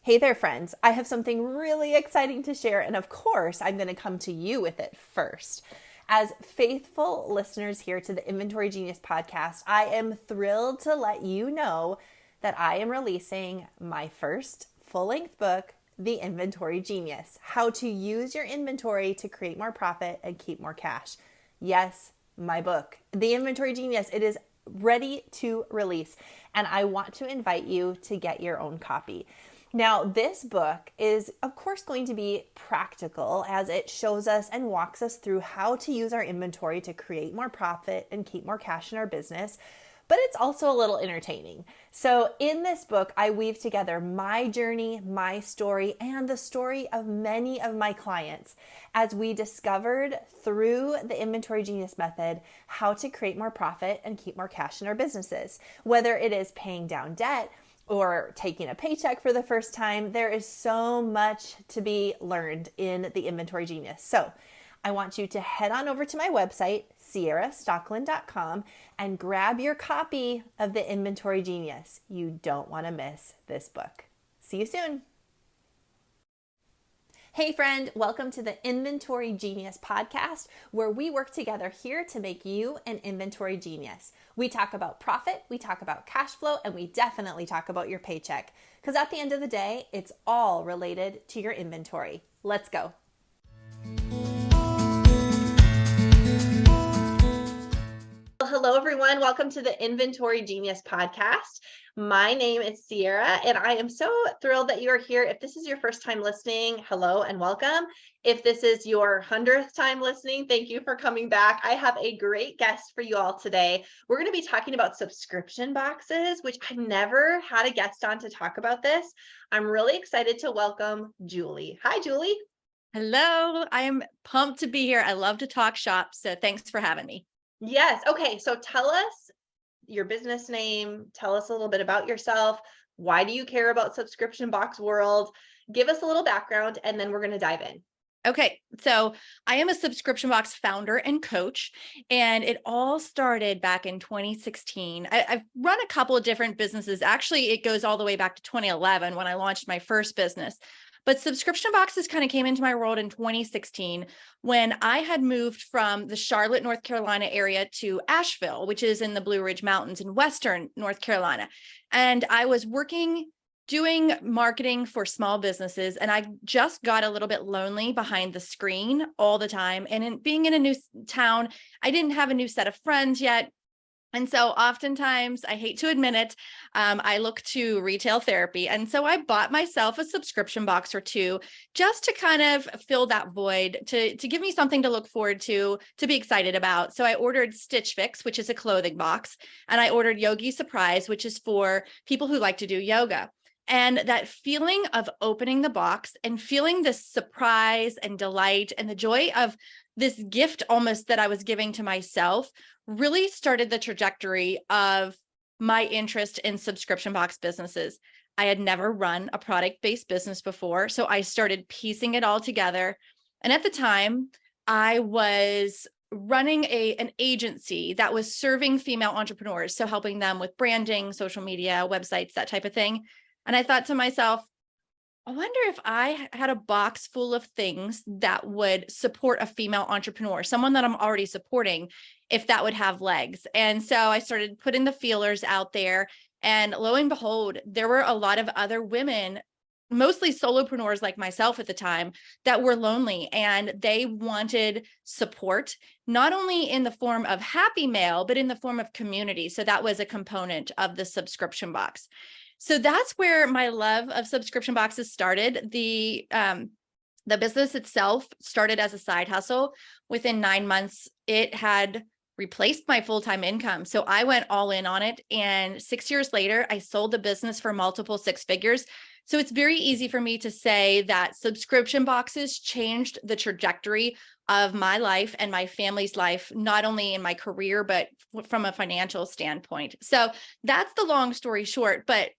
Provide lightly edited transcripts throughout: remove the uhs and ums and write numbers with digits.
Hey there, friends. I have something really exciting to share, and of course, I'm going to come to you with it first. As faithful listeners here to the Inventory Genius podcast, I am thrilled to let you know that I am releasing my first full length book, The Inventory Genius: How to Use Your Inventory to Create More Profit and Keep More Cash. Yes, my book, The Inventory Genius. It is ready to release, and I want to invite you to get your own copy. Now, this book is, of course, going to be practical as it shows us and walks us through how to use our inventory to create more profit and keep more cash in our business, but it's also a little entertaining. So in this book, I weave together my journey, my story, and the story of many of my clients as we discovered through the Inventory Genius method how to create more profit and keep more cash in our businesses. Whether it is paying down debt, or taking a paycheck for the first time, there is so much to be learned in the Inventory Genius. So I want you to head on over to my website, ciarastocklin.com, and grab your copy of the Inventory Genius. You don't want to miss this book. See you soon. Hey friend, welcome to the Inventory Genius podcast, where we work together here to make you an inventory genius. We talk about profit, we talk about cash flow, and we definitely talk about your paycheck. Because at the end of the day, it's all related to your inventory. Let's go. Hello, everyone. Welcome to the Inventory Genius podcast. My name is Ciara, and I am so thrilled that you are here. If this is your first time listening, hello and welcome. If this is your 100th time listening, thank you for coming back. I have a great guest for you all today. We're going to be talking about subscription boxes, which I've never had a guest on to talk about this. I'm really excited to welcome Julie. Hi, Julie. Hello, I am pumped to be here. I love to talk shop, so thanks for having me. Yes. Okay. So tell us your business name. Tell us a little bit about yourself. Why do you care about subscription box world? Give us a little background, and then we're going to dive in. Okay, so I am a subscription box founder and coach, and it all started back in 2016. I've run a couple of different businesses. Actually, it goes all the way back to 2011 when I launched my first business. But subscription boxes kind of came into my world in 2016 when I had moved from the Charlotte, North Carolina area to Asheville, which is in the Blue Ridge Mountains in Western North Carolina. And I was doing marketing for small businesses, and I just got a little bit lonely behind the screen all the time. And being in a new town, I didn't have a new set of friends yet. And so oftentimes, I hate to admit it, I look to retail therapy. And so I bought myself a subscription box or two just to kind of fill that void, to give me something to look forward to be excited about. So I ordered Stitch Fix, which is a clothing box, and I ordered Yogi Surprise, which is for people who like to do yoga. And that feeling of opening the box and feeling this surprise and delight and the joy of this gift almost that I was giving to myself really started the trajectory of my interest in subscription box businesses. I had never run a product-based business before, so I started piecing it all together. And at the time, I was running an agency that was serving female entrepreneurs, so helping them with branding, social media, websites, that type of thing. And I thought to myself, I wonder if I had a box full of things that would support a female entrepreneur, someone that I'm already supporting, if that would have legs. And so I started putting the feelers out there, and lo and behold, there were a lot of other women, mostly solopreneurs like myself at the time, that were lonely, and they wanted support, not only in the form of happy mail, but in the form of community. So that was a component of the subscription box. So that's where my love of subscription boxes started. The business itself started as a side hustle. Within 9 months, it had replaced my full-time income. So I went all in on it. And 6 years later, I sold the business for multiple six figures. So it's very easy for me to say that subscription boxes changed the trajectory of my life and my family's life, not only in my career, but from a financial standpoint. So that's the long story short. But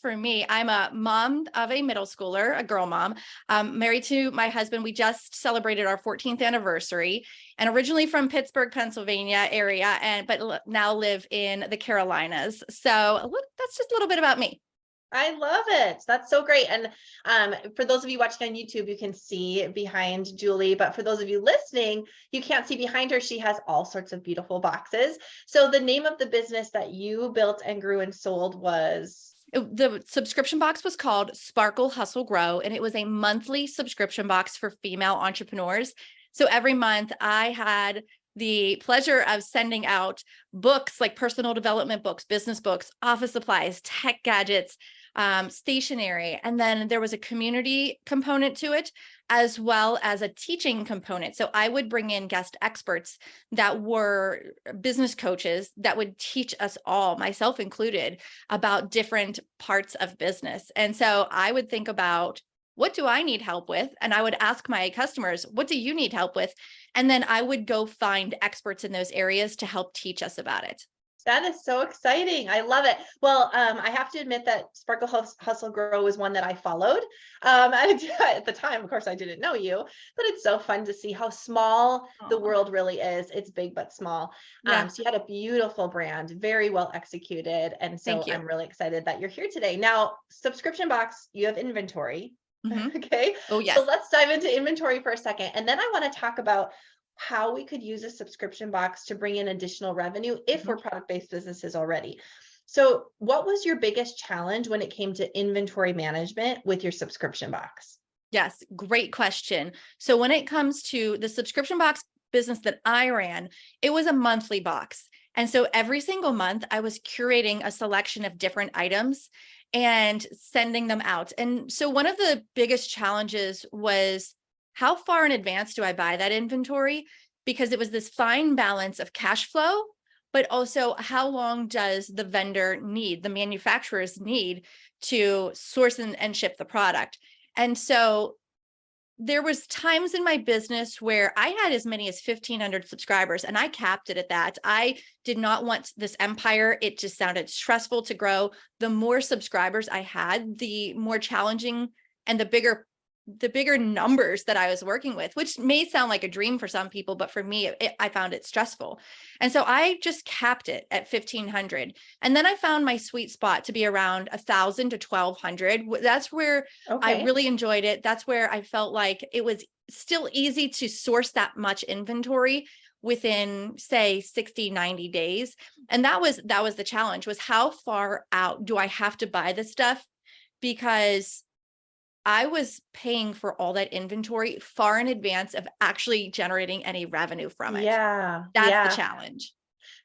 for me, I'm a mom of a middle schooler, a girl mom, married to my husband. We just celebrated our 14th anniversary, and originally from Pittsburgh, Pennsylvania area, but now live in the Carolinas. So that's just a little bit about me. I love it. That's so great. And for those of you watching on YouTube, you can see behind Julie, but for those of you listening, you can't see behind her. She has all sorts of beautiful boxes. So the name of the business that you built and grew and sold was? The subscription box was called Sparkle, Hustle, Grow, and it was a monthly subscription box for female entrepreneurs. So every month I had the pleasure of sending out books like personal development books, business books, office supplies, tech gadgets, stationery. And then there was a community component to it, as well as a teaching component. So I would bring in guest experts that were business coaches that would teach us all, myself included, about different parts of business. And so I would think about, what do I need help with? And I would ask my customers, what do you need help with? And then I would go find experts in those areas to help teach us about it. That is so exciting. I love it. Well, I have to admit that Sparkle Hustle Grow was one that I followed. At the time, of course, I didn't know you, but it's so fun to see how small the world really is. It's big, but small. Yeah. So you had a beautiful brand, very well executed. And so I'm really excited that you're here today. Now, subscription box, you have inventory. Mm-hmm. Okay. Oh, yes. So let's dive into inventory for a second. And then I want to talk about how we could use a subscription box to bring in additional revenue if we're product-based businesses already. So what was your biggest challenge when it came to inventory management with your subscription box? Yes, great question. So when it comes to the subscription box business that I ran, it was a monthly box. And so every single month I was curating a selection of different items and sending them out. And so one of the biggest challenges was, how far in advance do I buy that inventory? Because it was this fine balance of cash flow, but also how long does the vendor need, the manufacturers need to source and ship the product? And so there was times in my business where I had as many as 1,500 subscribers, and I capped it at that. I did not want this empire. It just sounded stressful to grow. The more subscribers I had, the more challenging and the bigger numbers that I was working with, which may sound like a dream for some people, but for me, I found it stressful. And so I just capped it at 1,500. And then I found my sweet spot to be around 1,000 to 1,200. That's where I really enjoyed it. That's where I felt like it was still easy to source that much inventory within, say, 60, 90 days. And that was the challenge, was how far out do I have to buy this stuff? Because I was paying for all that inventory far in advance of actually generating any revenue from it. Yeah. That's the challenge.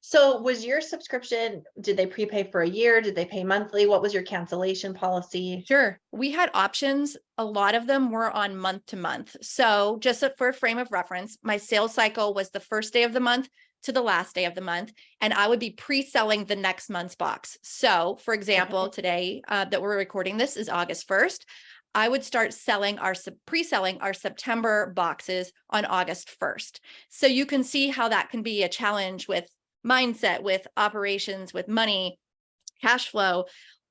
So was your subscription, did they prepay for a year? Did they pay monthly? What was your cancellation policy? Sure. We had options. A lot of them were on month to month. So just for a frame of reference, my sales cycle was the first day of the month to the last day of the month, and I would be pre-selling the next month's box. So for example, today that we're recording this is August 1st. I would start pre-selling our September boxes on August 1st. So you can see how that can be a challenge with mindset, with operations, with money, cash flow,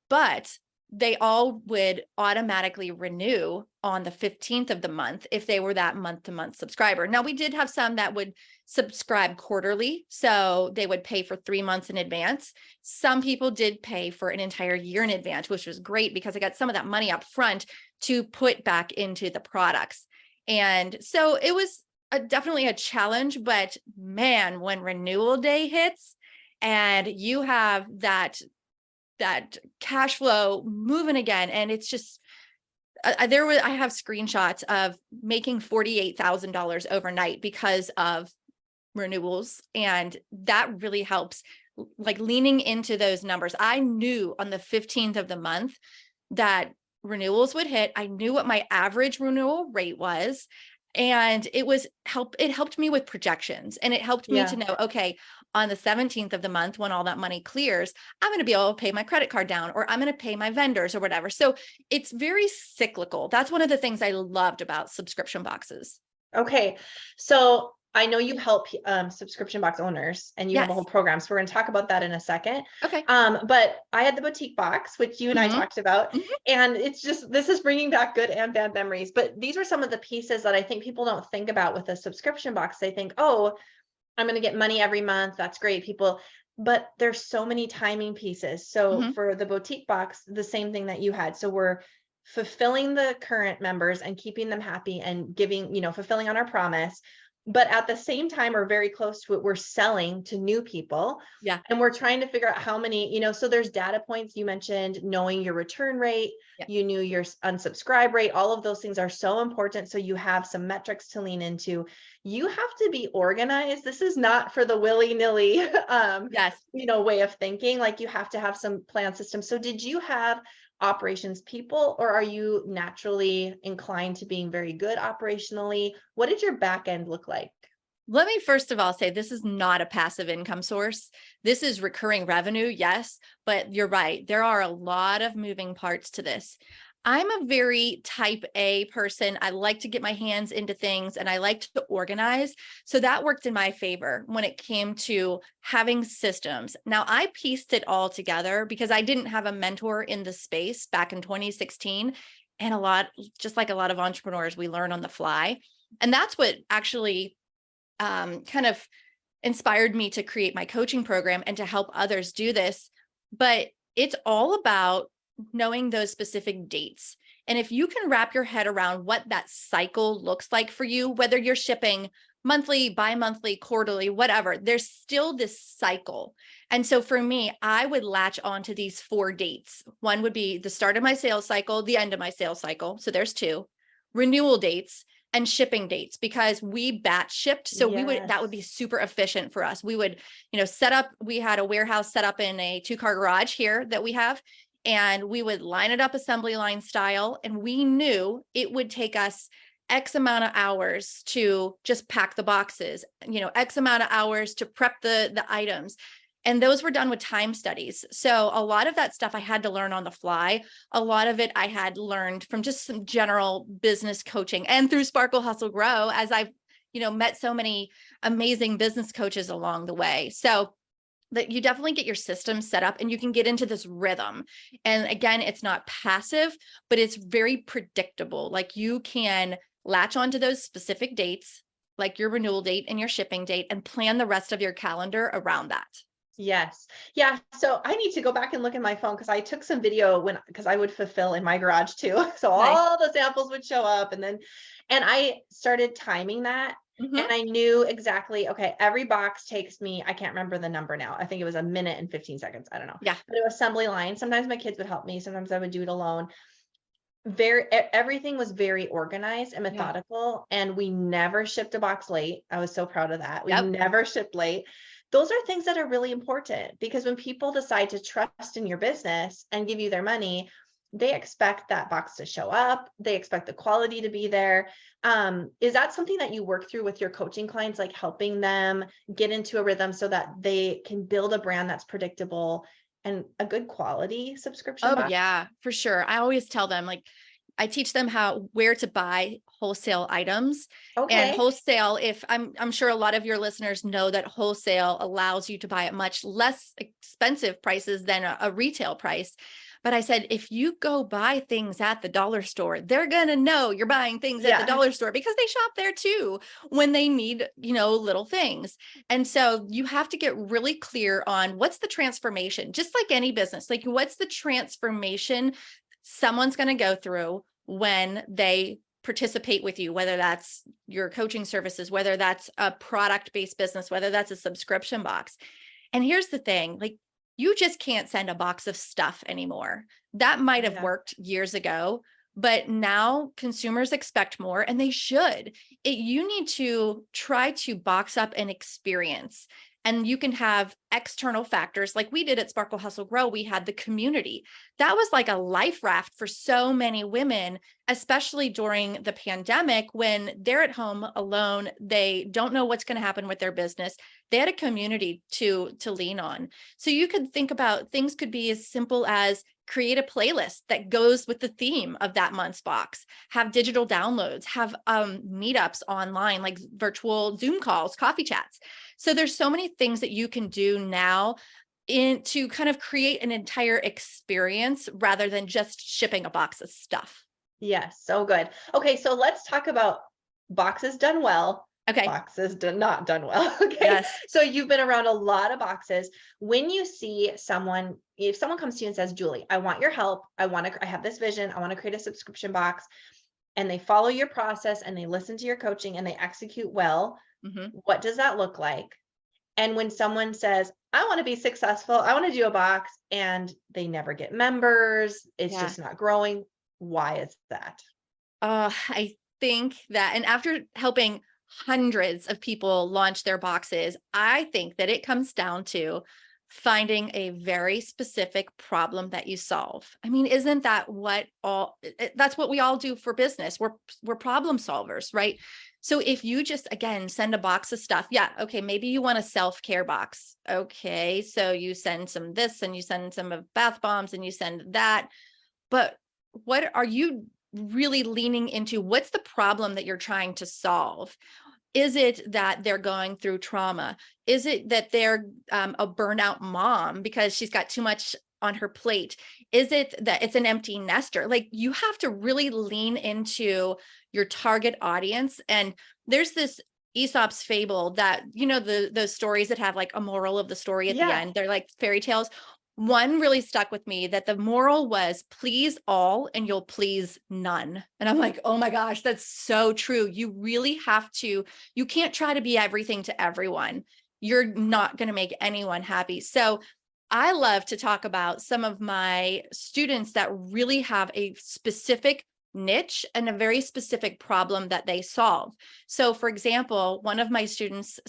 but they all would automatically renew on the 15th of the month if they were that month-to-month subscriber. Now, we did have some that would subscribe quarterly, so they would pay for 3 months in advance. Some people did pay for an entire year in advance, which was great because I got some of that money up front to put back into the products. And so it was definitely a challenge, but man, when renewal day hits and you have that cash flow moving again, and it's just I have screenshots of making $48,000 overnight because of renewals, and that really helps, like leaning into those numbers. I knew on the 15th of the month that renewals would hit. I knew what my average renewal rate was, and it helped me with projections, and it helped me to know, okay, on the 17th of the month, when all that money clears, I'm going to be able to pay my credit card down, or I'm going to pay my vendors or whatever. So it's very cyclical. That's one of the things I loved about subscription boxes. Okay. So I know you help subscription box owners, and you have a whole program. So we're going to talk about that in a second. Okay. But I had the boutique box, which you and I talked about, and it's just, this is bringing back good and bad memories. But these are some of the pieces that I think people don't think about with a subscription box. They think, oh, I'm going to get money every month. That's great. People, but there's so many timing pieces. So Mhm. for the boutique box, the same thing that you had. So we're fulfilling the current members and keeping them happy and giving, fulfilling on our promise. But at the same time, or very close to it, we're selling to new people. Yeah. And we're trying to figure out how many, so there's data points. You mentioned knowing your return rate, Yeah. you knew your unsubscribe rate. All of those things are so important. So you have some metrics to lean into. You have to be organized. This is not for the willy-nilly Yes. way of thinking. Like, you have to have some plan system. So did you have operations people, or are you naturally inclined to being very good operationally? What did your back end look like? Let me first of all say this is not a passive income source. This is recurring revenue, yes, but you're right. There are a lot of moving parts to this. I'm a very type A person. I like to get my hands into things and I like to organize. So that worked in my favor when it came to having systems. Now, I pieced it all together because I didn't have a mentor in the space back in 2016. And just like a lot of entrepreneurs, we learn on the fly. And that's what actually kind of inspired me to create my coaching program and to help others do this. But it's all about knowing those specific dates. And if you can wrap your head around what that cycle looks like for you, whether you're shipping monthly, bi-monthly, quarterly, whatever, there's still this cycle. And so for me, I would latch on to these 4 dates. One would be the start of my sales cycle, the end of my sales cycle. So there's 2 renewal dates and shipping dates, because we batch shipped. So that would be Yes. super efficient for us. We would, we had a warehouse set up in a 2-car garage here that we have, and we would line it up assembly line style. And we knew it would take us X amount of hours to just pack the boxes, X amount of hours to prep the items. And those were done with time studies. So a lot of that stuff I had to learn on the fly. A lot of it I had learned from just some general business coaching and through Sparkle Hustle Grow, as I've, met so many amazing business coaches along the way. So that you definitely get your system set up and you can get into this rhythm. And again, it's not passive, but it's very predictable. Like, you can latch onto those specific dates, like your renewal date and your shipping date, and plan the rest of your calendar around that. Yes. Yeah. So I need to go back and look at my phone, because I took some video because I would fulfill in my garage too. So Nice. all the samples would show up, and I started timing that. And Mm-hmm. I knew exactly, okay, every box takes me, I can't remember the number now. I think it was 1 minute and 15 seconds. I don't know. Yeah. But it was assembly line. Sometimes my kids would help me. Sometimes I would do it alone. Everything was very organized and Yeah. methodical, and we never shipped a box late. I was so proud of that. We Yep. never shipped late. Those are things that are really important, because when people decide to trust in your business and give you their money, they expect that box to show up. They expect the quality to be there. Is that something that you work through with your coaching clients, like helping them get into a rhythm so that they can build a brand that's predictable and a good quality subscription Oh box? yeah, for sure. I always tell them, like, I teach them where to buy wholesale items. And Okay. wholesale, if I'm sure a lot of your listeners know that wholesale allows you to buy at much less expensive prices than a retail price. But I said, if you go buy things at the dollar store, they're going to know you're buying things at the Yeah. dollar store, because they shop there too when they need, little things. And so you have to get really clear on what's the transformation, just like any business, like what's the transformation someone's going to go through when they participate with you, whether that's your coaching services, whether that's a product-based business, whether that's a subscription box. And here's the thing, like, you just can't send a box of stuff anymore. That might have Yeah. worked years ago, but now consumers expect more, and they should. You need to try to box up an experience. And you can have external factors like we did at Sparkle Hustle Grow. We had the community. That was like a life raft for so many women, especially during the pandemic when they're at home alone. They don't know what's going to happen with their business. They had a community to lean on. So you could think about things could be as simple as create a playlist that goes with the theme of that month's box, have digital downloads, have meetups online, like virtual Zoom calls, coffee chats. So there's so many things that you can do now to kind of create an entire experience rather than just shipping a box of stuff. Yes. So good. Okay. So let's talk about boxes done well Okay. boxes not done well. Okay. Yes. So you've been around a lot of boxes. When you see someone, if someone comes to you and says, Julie, I want your help. I have this vision. I want to create a subscription box, and they follow your process and they listen to your coaching and they execute well. Mm-hmm. What does that look like? And when someone says, I want to be successful, I want to do a box, and they never get members, it's just not growing. Why is that? I think that, and after helping hundreds of people launch their boxes, I think that it comes down to finding a very specific problem that you solve. I mean, isn't that that's what we all do for business? We're problem solvers, right? So if you just, again, send a box of stuff, yeah, okay, maybe you want a self-care box. Okay, so you send some this and you send some of bath bombs and you send that. But what are you really leaning into? What's the problem that you're trying to solve? Is it that they're going through trauma? Is it that they're a burnout mom because she's got too much on her plate? Is it that it's an empty nester? Like, you have to really lean into your target audience. And there's this Aesop's fable that, those stories that have like a moral of the story at the end, they're like fairy tales. One really stuck with me, that the moral was please all and you'll please none. And I'm like, oh my gosh, that's so true. You really have to, you can't try to be everything to everyone. You're not going to make anyone happy. So I love to talk about some of my students that really have a specific niche and a very specific problem that they solve. So for example, one of my students,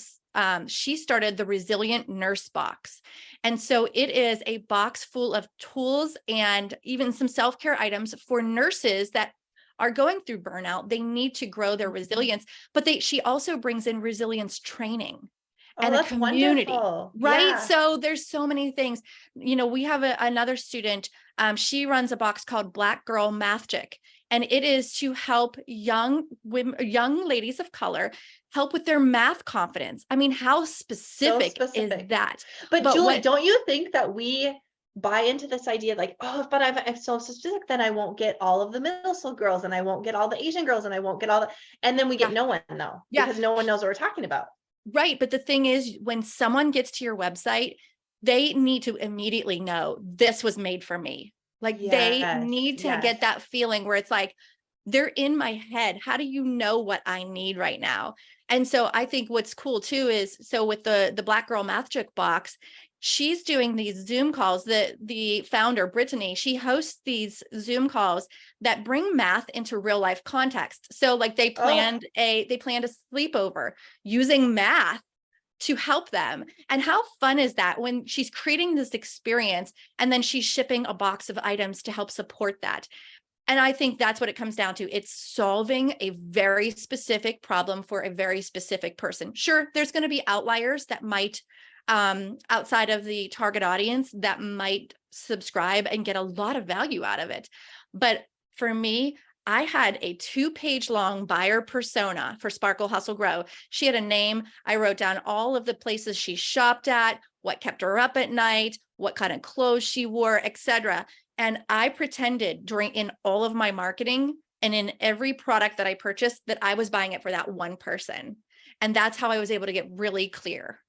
she started the Resilient Nurse Box. And so it is a box full of tools and even some self-care items for nurses that are going through burnout. They need to grow their resilience, but she also brings in resilience training and a That's community, wonderful. right? Yeah. So there's so many things. We have another student, she runs a box called Black Girl Magic, and it is to help young women, young ladies of color, help with their math confidence. I mean, how specific is that? But Julie, don't you think that we buy into this idea like, oh, but I'm so specific, then I won't get all of the middle school girls, and I won't get all the Asian girls, and I won't get and then we get no one though, because no one knows what we're talking about. Right. But the thing is, when someone gets to your website, they need to immediately know this was made for me. Like, they need to get that feeling where it's like, they're in my head. How do you know what I need right now? And so I think what's cool too is, so with the Black Girl Magic box, she's doing these Zoom calls. The founder, Brittany, she hosts these Zoom calls that bring math into real life context. So like they planned a sleepover using math to help them. And how fun is that when she's creating this experience and then she's shipping a box of items to help support that? And I think that's what it comes down to. It's solving a very specific problem for a very specific person. Sure, there's going to be outliers that might, outside of the target audience, that might subscribe and get a lot of value out of it. But for me, I had a 2-page long buyer persona for Sparkle, Hustle, Grow. She had a name. I wrote down all of the places she shopped at, what kept her up at night, what kind of clothes she wore, etc. And I pretended in all of my marketing and in every product that I purchased that I was buying it for that one person. And that's how I was able to get really clear.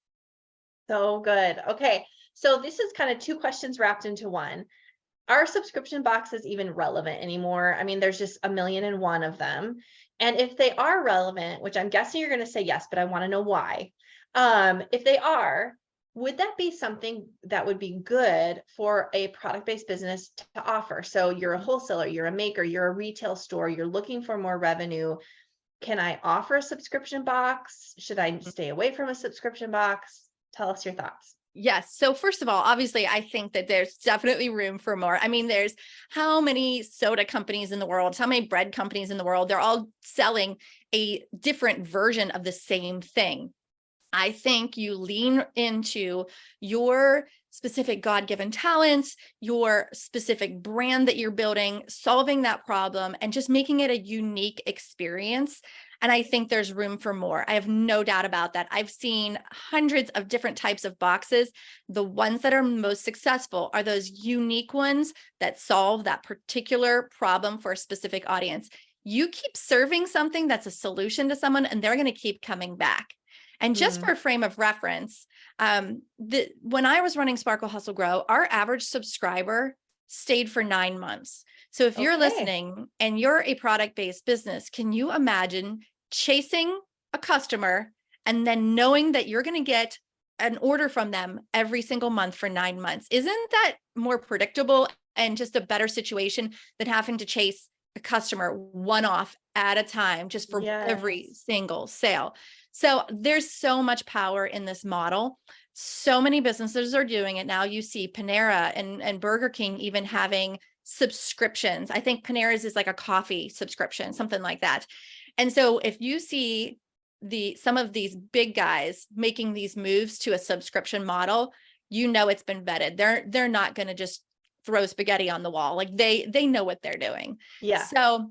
So good. Okay. So this is kind of 2 questions wrapped into one. Are subscription boxes even relevant anymore? I mean, there's just 1,000,001 of them. And if they are relevant, which I'm guessing you're going to say yes, but I want to know why. If they are, would that be something that would be good for a product-based business to offer? So you're a wholesaler, you're a maker, you're a retail store, you're looking for more revenue. Can I offer a subscription box? Should I stay away from a subscription box? Tell us your thoughts. Yes. So first of all, obviously, I think that there's definitely room for more. I mean, there's how many soda companies in the world, how many bread companies in the world, they're all selling a different version of the same thing. I think you lean into your specific God-given talents, your specific brand that you're building, solving that problem, and just making it a unique experience. And I think there's room for more. I have no doubt about that. I've seen hundreds of different types of boxes. The ones that are most successful are those unique ones that solve that particular problem for a specific audience. you keep serving something that's a solution to someone, and they're going to keep coming back. And just for a frame of reference, when I was running Sparkle Hustle Grow, our average subscriber stayed for 9 months. So if you're listening and you're a product-based business, can you imagine chasing a customer and then knowing that you're going to get an order from them every single month for 9 months? Isn't that more predictable and just a better situation than having to chase a customer one-off at a time just for every single sale? So there's so much power in this model. So many businesses are doing it now. You see Panera and Burger King even having subscriptions. I think Panera's is like a coffee subscription, something like that. And so if you see some of these big guys making these moves to a subscription model, you know it's been vetted. They're not going to just throw spaghetti on the wall. Like they know what they're doing. Yeah. So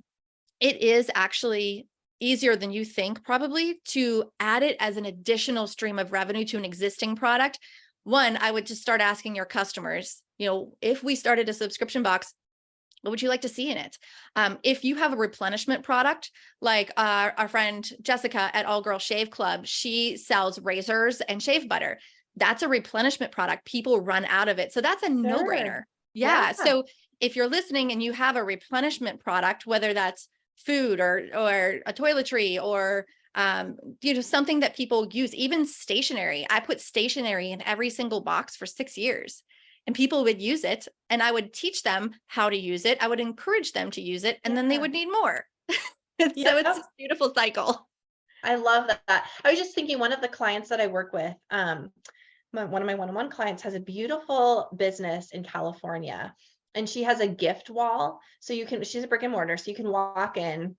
it is actually easier than you think probably to add it as an additional stream of revenue to an existing product. One, I would just start asking your customers, if we started a subscription box, what would you like to see in it? If you have a replenishment product, like our friend Jessica at All Girl Shave Club, she sells razors and shave butter. That's a replenishment product. People run out of it. So that's a no-brainer. Yeah. So if you're listening and you have a replenishment product, whether that's food or a toiletry or something that people use, even stationery. I put stationery in every single box for 6 years, and people would use it, and I would teach them how to use it. I would encourage them to use it, and then they would need more. So it's a beautiful cycle. I love that. I was just thinking, one of the clients that I work with, one of my one-on-one clients has a beautiful business in California. And she has a gift wall. So she's a brick and mortar. So you can walk in,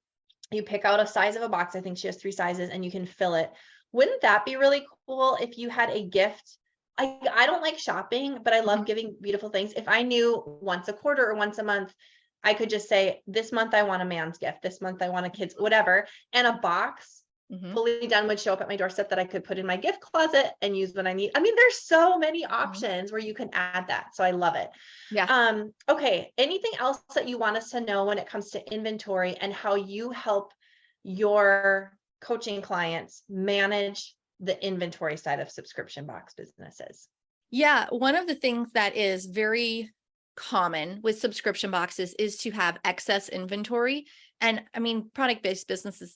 you pick out a size of a box. I think she has 3 sizes, and you can fill it. Wouldn't that be really cool if you had a gift? I don't like shopping, but I love giving beautiful things. If I knew once a quarter or once a month, I could just say, this month I want a man's gift. This month I want a kid's, whatever. And a box fully done would show up at my doorstep that I could put in my gift closet and use when I need. I mean, there's so many options where you can add that. So I love it. Yeah. Okay. Anything else that you want us to know when it comes to inventory and how you help your coaching clients manage the inventory side of subscription box businesses? Yeah. One of the things that is very common with subscription boxes is to have excess inventory. And I mean, product-based businesses,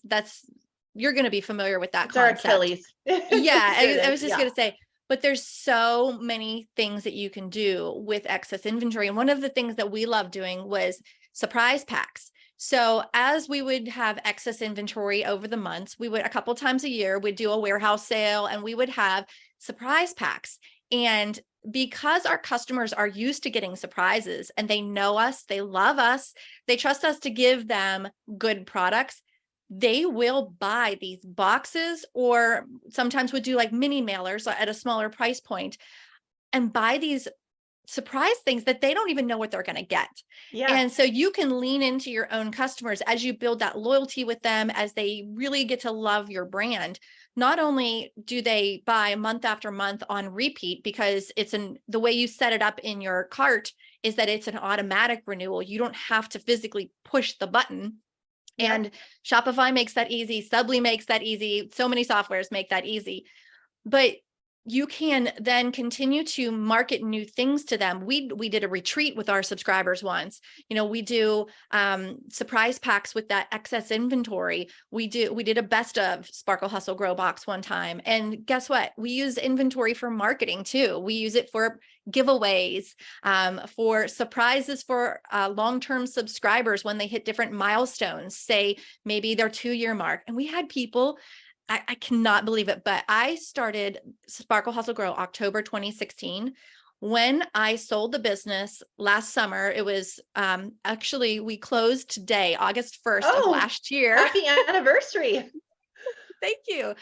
you're going to be familiar with that concept. It's our Achilles. Yeah. I was just going to say, but there's so many things that you can do with excess inventory. And one of the things that we love doing was surprise packs. So as we would have excess inventory over the months, we would, a couple times a year, we'd do a warehouse sale, and we would have surprise packs. And because our customers are used to getting surprises, and they know us, they love us, they trust us to give them good products, they will buy these boxes, or sometimes would do like mini mailers at a smaller price point and buy these surprise things that they don't even know what they're going to get. Yeah. And so you can lean into your own customers as you build that loyalty with them, as they really get to love your brand. Not only do they buy month after month on repeat, because the way you set it up in your cart is that it's an automatic renewal. You don't have to physically push the button. And Shopify makes that easy. Subly makes that easy. So many softwares make that easy. But you can then continue to market new things to them. We did a retreat with our subscribers once. We do surprise packs with that excess inventory. We did a best of Sparkle Hustle Grow box one time. And guess what? We use inventory for marketing too. We use it for giveaways, for surprises for long-term subscribers when they hit different milestones, say maybe their 2-year mark. And we had people, I cannot believe it, but I started Sparkle Hustle Grow October 2016. When I sold the business last summer, it was actually, we closed today, August 1st of last year. Happy anniversary. Thank you.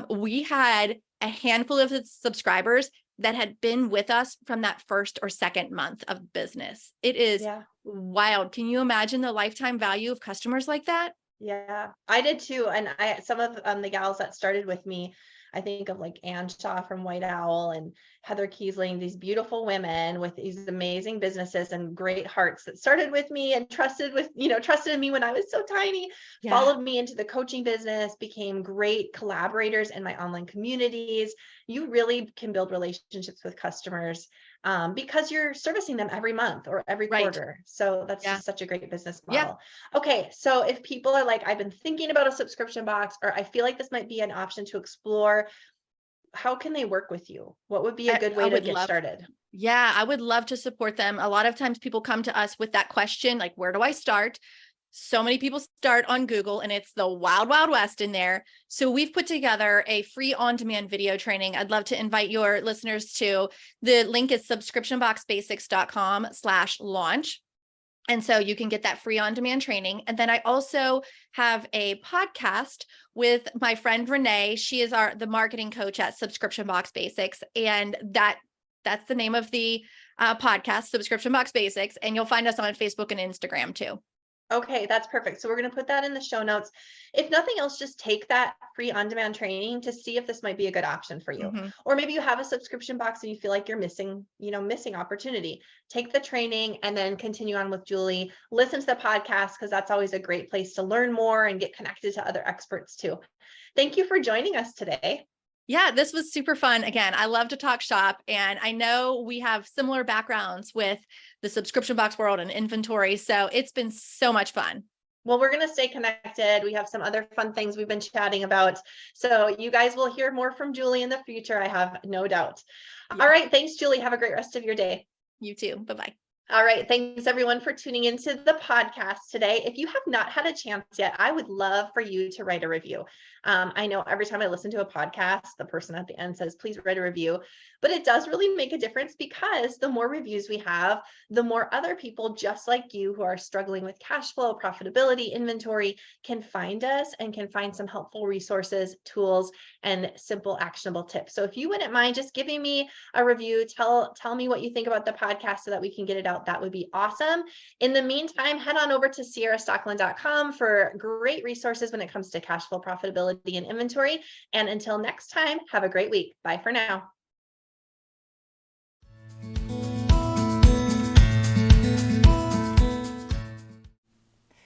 We had a handful of subscribers that had been with us from that first or second month of business. It is wild. Can you imagine the lifetime value of customers like that? Yeah, I did too. And some of the gals that started with me, I think of like Ann Shaw from White Owl and Heather Kiesling, these beautiful women with these amazing businesses and great hearts that started with me and trusted in me when I was so tiny, followed me into the coaching business, became great collaborators in my online communities. You really can build relationships with customers because you're servicing them every month or every quarter. So that's just such a great business model. Okay. So if people are like, I've been thinking about a subscription box, or I feel like this might be an option to explore, how can they work with you? What would be a good way to get started? Yeah, I would love to support them. A lot of times people come to us with that question, like, where do I start? So many people start on Google and it's the wild, wild west in there. So we've put together a free on-demand video training. I'd love to invite your listeners to. The link is subscriptionboxbasics.com/launch. And so you can get that free on-demand training. And then I also have a podcast with my friend Renee. She is the marketing coach at Subscription Box Basics. And that's the name of the podcast, Subscription Box Basics. And you'll find us on Facebook and Instagram too. Okay, that's perfect. So we're going to put that in the show notes. If nothing else, just take that free on-demand training to see if this might be a good option for you. Or maybe you have a subscription box and you feel like you're missing opportunity. Take the training and then continue on with Julie. Listen to the podcast because that's always a great place to learn more and get connected to other experts too. Thank you for joining us today. Yeah, this was super fun. Again, I love to talk shop, and I know we have similar backgrounds with the subscription box world and inventory. So it's been so much fun. Well, we're going to stay connected. We have some other fun things we've been chatting about. So you guys will hear more from Julie in the future, I have no doubt. Yeah. All right. Thanks, Julie. Have a great rest of your day. You too. Bye-bye. All right. Thanks everyone for tuning into the podcast today. If you have not had a chance yet, I would love for you to write a review. I know every time I listen to a podcast, the person at the end says, please write a review, but it does really make a difference because the more reviews we have, the more other people just like you who are struggling with cash flow, profitability, inventory can find us and can find some helpful resources, tools, and simple actionable tips. So if you wouldn't mind just giving me a review, tell me what you think about the podcast so that we can get it out. That would be awesome. In the meantime, head on over to ciarastockeland.com for great resources when it comes to cash flow, profitability, and inventory. And until next time, have a great week. Bye for now.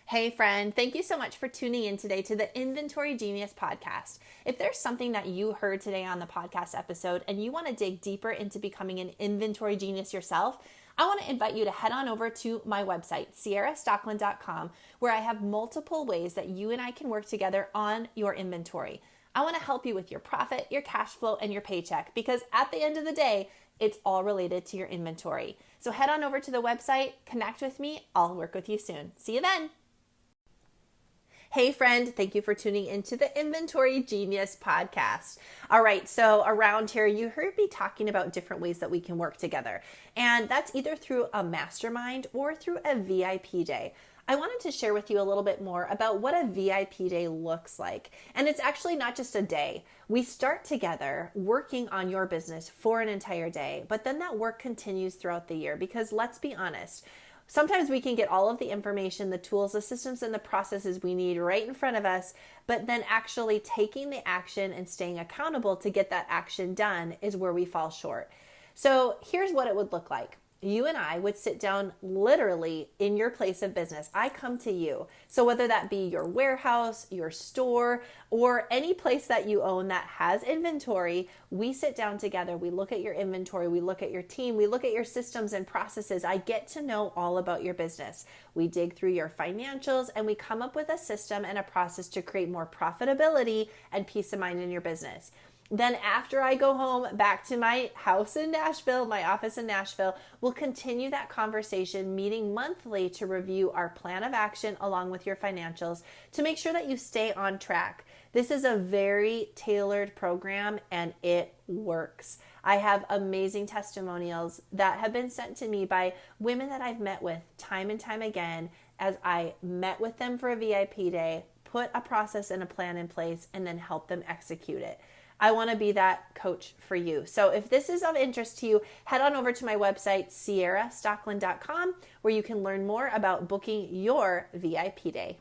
Hey friend, thank you so much for tuning in today to the Inventory Genius podcast. If there's something that you heard today on the podcast episode and you want to dig deeper into becoming an inventory genius yourself, I want to invite you to head on over to my website, ciarastockeland.com, where I have multiple ways that you and I can work together on your inventory. I want to help you with your profit, your cash flow, and your paycheck, because at the end of the day, it's all related to your inventory. So head on over to the website, connect with me. I'll work with you soon. See you then. Hey friend, thank you for tuning into the Inventory Genius podcast. All right, so around here, you heard me talking about different ways that we can work together. And that's either through a mastermind or through a VIP day. I wanted to share with you a little bit more about what a VIP day looks like. And it's actually not just a day. We start together working on your business for an entire day, but then that work continues throughout the year because let's be honest, sometimes we can get all of the information, the tools, the systems, and the processes we need right in front of us, but then actually taking the action and staying accountable to get that action done is where we fall short. So here's what it would look like. You and I would sit down literally in your place of business. I come to you. So whether that be your warehouse, your store, or any place that you own that has inventory, we sit down together. We look at your inventory. We look at your team. We look at your systems and processes. I get to know all about your business. We dig through your financials and we come up with a system and a process to create more profitability and peace of mind in your business. Then after I go home back to my house in Nashville, my office in Nashville, we'll continue that conversation, meeting monthly to review our plan of action along with your financials to make sure that you stay on track. This is a very tailored program and it works. I have amazing testimonials that have been sent to me by women that I've met with time and time again as I met with them for a VIP day, put a process and a plan in place, and then help them execute it. I want to be that coach for you. So if this is of interest to you, head on over to my website, ciarastockeland.com, where you can learn more about booking your VIP day.